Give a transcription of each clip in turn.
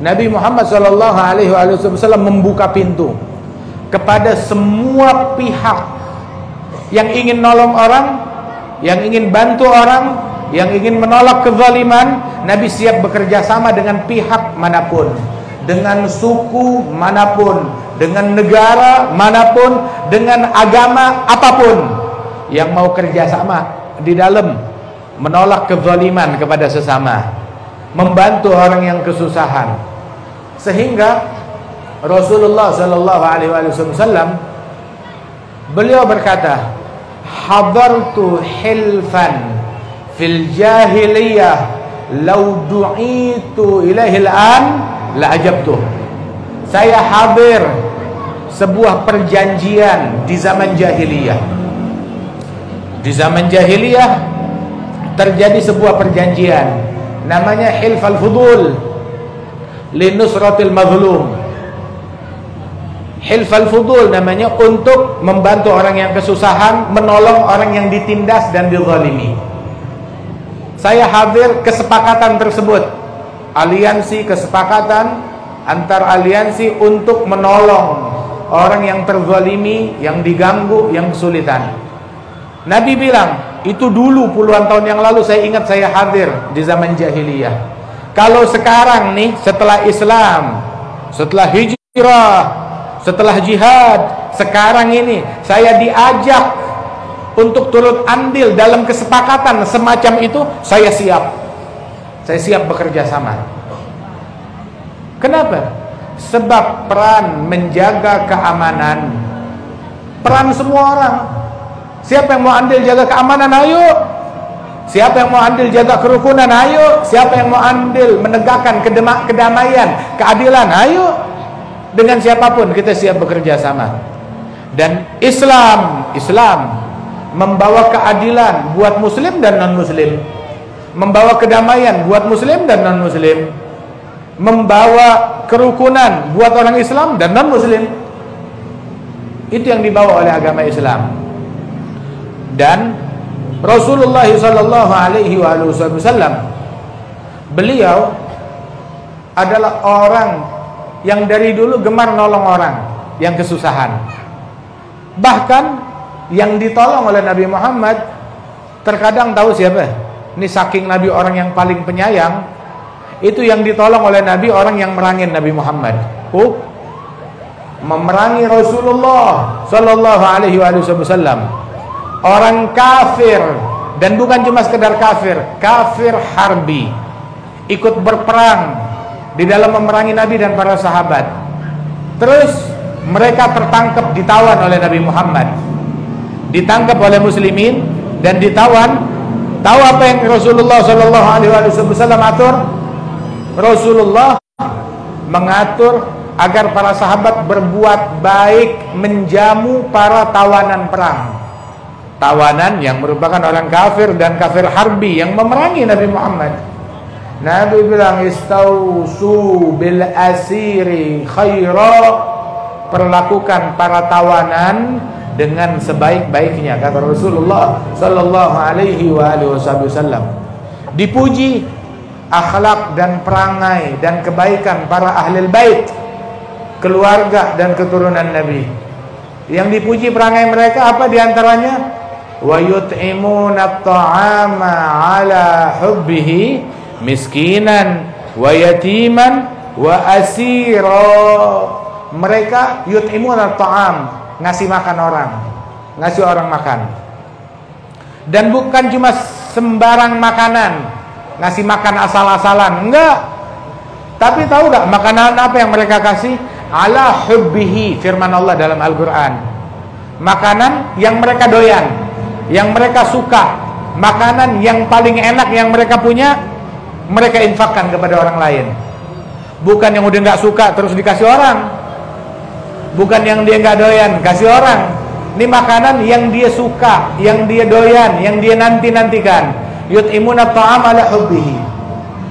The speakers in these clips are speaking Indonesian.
Nabi Muhammad SAW membuka pintu kepada semua pihak yang ingin nolong orang, yang ingin bantu orang, yang ingin menolak kezaliman. Nabi siap bekerja sama dengan pihak manapun, dengan suku manapun, dengan negara manapun, dengan agama apapun yang mau kerjasama di dalam menolak kezaliman kepada sesama, membantu orang yang kesusahan. Sehingga Rasulullah SAW beliau berkata, hadartu hilfan fil jahiliyah law du'itu ilaihi al-an la ajabtuh. Saya hadir sebuah perjanjian di zaman jahiliyah. Di zaman jahiliyah terjadi sebuah perjanjian namanya Hilfal Fudul linusratil mazlum. Hilfal Fudul namanya untuk membantu orang yang kesusahan, menolong orang yang ditindas dan dizalimi. Saya hadir kesepakatan tersebut, aliansi kesepakatan antar aliansi untuk menolong orang yang terzalimi, yang diganggu, yang kesulitan. Nabi bilang, itu dulu puluhan tahun yang lalu saya ingat saya hadir di zaman jahiliyah. Kalau sekarang nih, setelah Islam, setelah hijrah, setelah jihad, sekarang ini saya diajak untuk turut andil dalam kesepakatan semacam itu, saya siap. Saya siap bekerja sama. Kenapa? Sebab peran menjaga keamanan, peran semua orang. Siapa yang mau andil jaga keamanan, ayo. Siapa yang mau andil jaga kerukunan, ayo. Siapa yang mau andil menegakkan kedamaian, keadilan, ayo. Dengan siapapun kita siap bekerja sama. Dan Islam membawa keadilan buat muslim dan non muslim, membawa kedamaian buat muslim dan non muslim, membawa kerukunan buat orang Islam dan non muslim. Itu yang dibawa oleh agama Islam. Dan Rasulullah SAW beliau adalah orang yang dari dulu gemar nolong orang yang kesusahan. Bahkan yang ditolong oleh Nabi Muhammad, terkadang tahu siapa? Ini saking Nabi orang yang paling penyayang, itu yang ditolong oleh Nabi orang yang merangin Nabi Muhammad. Memerangi Rasulullah SAW, orang kafir, dan bukan cuma sekedar kafir, kafir harbi, ikut berperang di dalam memerangi Nabi dan para sahabat. Terus mereka tertangkap, ditawan oleh Nabi Muhammad, ditangkap oleh muslimin dan ditawan. Tahu apa yang Rasulullah SAW atur? Rasulullah mengatur agar para sahabat berbuat baik, menjamu para tawanan perang, tawanan yang merupakan orang kafir dan kafir harbi yang memerangi Nabi Muhammad. Nabi bilang, istausu bil asiri khaira, perlakukan para tawanan dengan sebaik-baiknya, kata Rasulullah sallallahu alaihi wasallam. Dipuji akhlak dan perangai dan kebaikan para ahlul bait, keluarga dan keturunan Nabi. Yang dipuji perangai mereka apa diantaranya? Wa yut'imuna at-ta'ama ala hubbihi miskinan wa yatiman wa asira. Mereka yut'imuna at-ta'am, ngasih makan orang, ngasih orang makan. Dan bukan cuma sembarang makanan, ngasih makan asal-asalan, enggak. Tapi tahu enggak makanan apa yang mereka kasih? Ala hubbihi, firman Allah dalam Al-Quran. Makanan yang mereka doyan, yang mereka suka, makanan yang paling enak yang mereka punya, mereka infakkan kepada orang lain. Bukan yang udah nggak suka terus dikasih orang, bukan yang dia nggak doyan kasih orang. Ini makanan yang dia suka, yang dia doyan, yang dia nanti-nantikan. Yut'imuna ta'am ala hubbihi.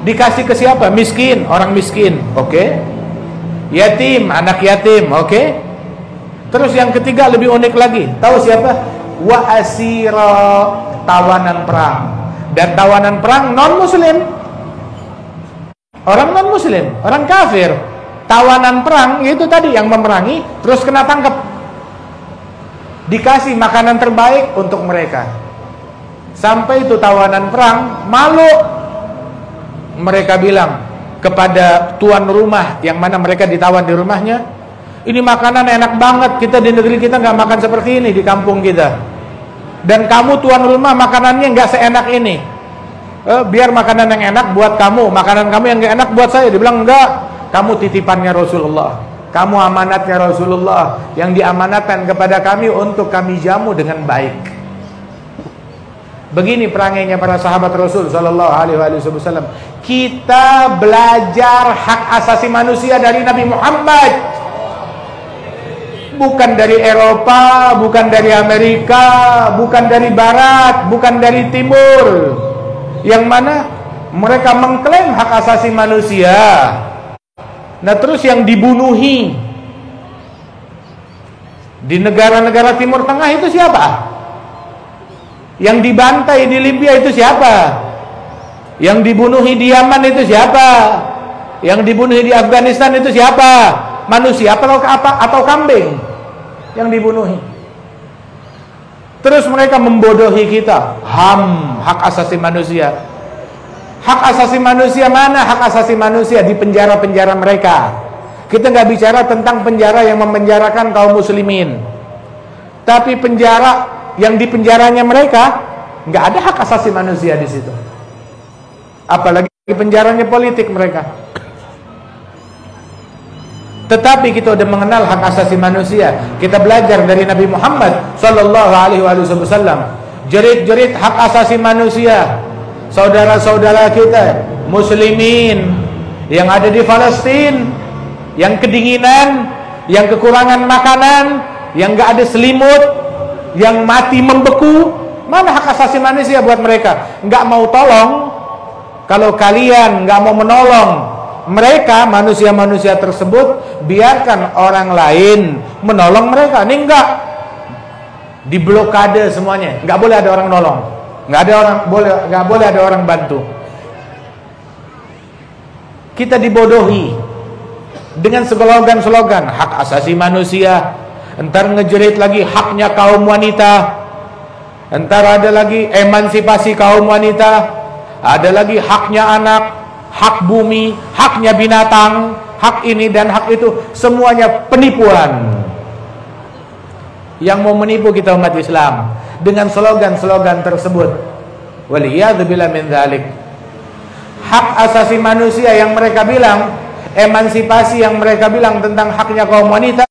Dikasih ke siapa? Miskin, orang miskin. Oke. Yatim, anak yatim. Oke. Terus yang ketiga lebih unik lagi. Tahu siapa? Wa asira, tawanan perang. Dan tawanan perang non muslim. Orang non muslim, orang kafir, tawanan perang, yaitu tadi yang memerangi terus kena tangkap, dikasih makanan terbaik untuk mereka. Sampai itu tawanan perang malu, mereka bilang kepada tuan rumah yang mana mereka ditawan di rumahnya, ini makanan enak banget, kita di negeri kita nggak makan seperti ini di kampung kita, dan kamu tuan rumah makanannya nggak seenak ini. Biar makanan yang enak buat kamu, makanan kamu yang gak enak buat saya. Dibilang enggak, kamu titipannya Rasulullah, kamu amanatnya Rasulullah yang diamanatkan kepada kami untuk kami jamu dengan baik. Begini perangainya para sahabat Rasul sallallahu alaihi wasallam. Kita belajar hak asasi manusia dari Nabi Muhammad, bukan dari Eropa, bukan dari Amerika, bukan dari Barat, bukan dari Timur, yang mana mereka mengklaim hak asasi manusia. Nah terus yang dibunuhi di negara-negara Timur Tengah itu siapa? Yang dibantai di Libya itu siapa? Yang dibunuhi di Yaman itu siapa? Yang dibunuhi di Afghanistan itu siapa? Manusia atau kambing yang dibunuhi? Terus mereka membodohi kita. HAM, hak asasi manusia. Hak asasi manusia mana? Hak asasi manusia di penjara-penjara mereka. Kita nggak bicara tentang penjara yang memenjarakan kaum muslimin, tapi penjara yang di penjaranya mereka nggak ada hak asasi manusia di situ. Apalagi penjaranya politik mereka. Tetapi kita sudah mengenal hak asasi manusia. Kita belajar dari Nabi Muhammad sallallahu alaihi wasallam jerit-jerit hak asasi manusia. Saudara-saudara kita muslimin yang ada di Palestina, yang kedinginan, yang kekurangan makanan, yang gak ada selimut, yang mati membeku, mana hak asasi manusia buat mereka? Gak mau tolong. Kalau kalian gak mau menolong mereka, manusia-manusia tersebut, biarkan orang lain menolong mereka. Ini enggak, diblokade semuanya, nggak boleh ada orang nolong, nggak boleh ada orang bantu. Kita dibodohi dengan slogan-slogan hak asasi manusia, entar ngejerit lagi haknya kaum wanita, entar ada lagi emansipasi kaum wanita, ada lagi haknya anak, hak bumi, haknya binatang, hak ini dan hak itu, semuanya penipuan. Yang mau menipu kita umat Islam dengan slogan-slogan tersebut. Waliyadzubillah min dzalik. Hak asasi manusia yang mereka bilang, emansipasi yang mereka bilang tentang haknya kaum wanita,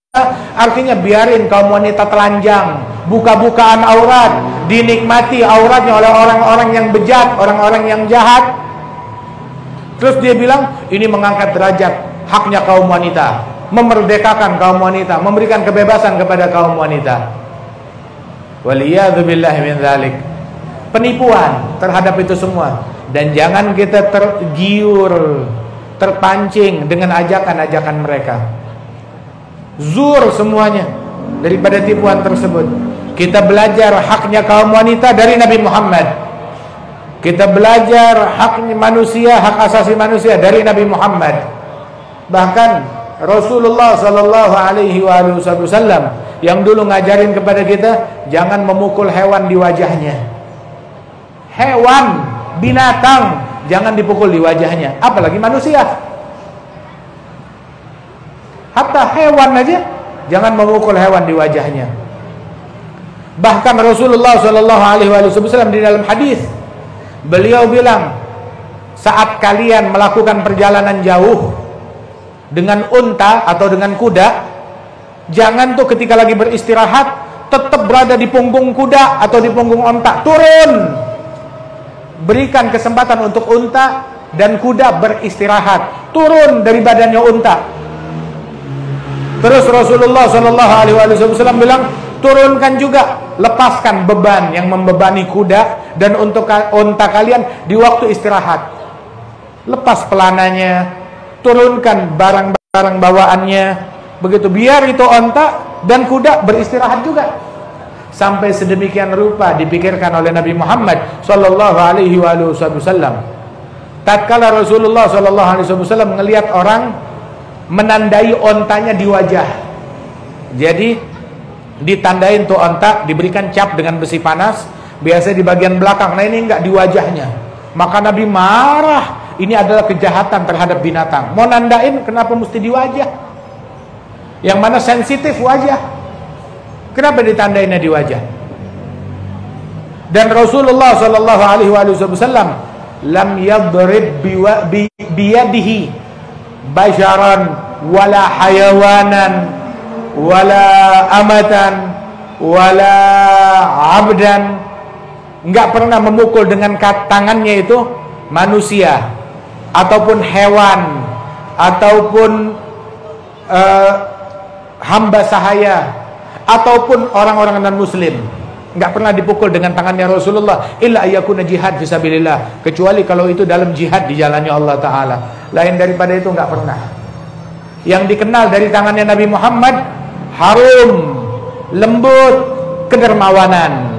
artinya biarin kaum wanita telanjang, buka-bukaan aurat, dinikmati auratnya oleh orang-orang yang bejat, orang-orang yang jahat. Terus dia bilang ini mengangkat derajat haknya kaum wanita, memerdekakan kaum wanita, memberikan kebebasan kepada kaum wanita. Waliyadzubillah min dzalik. Penipuan terhadap itu semua. Dan jangan kita tergiur, terpancing dengan ajakan-ajakan mereka. Zur semuanya daripada tipuan tersebut. Kita belajar haknya kaum wanita dari Nabi Muhammad. Kita belajar haknya manusia, hak asasi manusia dari Nabi Muhammad. Bahkan Rasulullah sallallahu alaihi wasallam yang dulu ngajarin kepada kita jangan memukul hewan di wajahnya. Hewan, binatang jangan dipukul di wajahnya, apalagi manusia. Hatta hewan aja jangan memukul hewan di wajahnya. Bahkan Rasulullah sallallahu alaihi wasallam di dalam hadis beliau bilang, saat kalian melakukan perjalanan jauh dengan unta atau dengan kuda, jangan tuh ketika lagi beristirahat tetap berada di punggung kuda atau di punggung unta, turun. Berikan kesempatan untuk unta dan kuda beristirahat, turun dari badannya unta. Terus Rasulullah sallallahu alaihi wasallam bilang, turunkan juga, lepaskan beban yang membebani kuda dan untuk unta kalian di waktu istirahat. Lepas pelananya, turunkan barang-barang bawaannya, begitu biar itu unta dan kuda beristirahat juga. Sampai sedemikian rupa dipikirkan oleh Nabi Muhammad sallallahu alaihi wasallam. tatkala Rasulullah SAW melihat orang menandai ontanya di wajah. Jadi ditandain tuh onta, diberikan cap dengan besi panas, biasanya di bagian belakang. Nah ini enggak, di wajahnya. Maka Nabi marah. Ini adalah kejahatan terhadap binatang. Mau nandain kenapa mesti di wajah? Yang mana sensitif wajah. Kenapa ditandainnya di wajah? Dan Rasulullah SAW lam yadrib biyadihi basharan wala hayawanan wala amatan wala abdan. Enggak pernah memukul dengan tangannya itu manusia ataupun hewan ataupun hamba sahaya ataupun orang-orang non muslim. Enggak pernah dipukul dengan tangannya Rasulullah illa ayyakuna jihad fisabilillah, kecuali kalau itu dalam jihad di jalannya Allah Ta'ala. Lain daripada itu enggak pernah. Yang dikenal dari tangannya Nabi Muhammad harum, lembut, kedermawanan.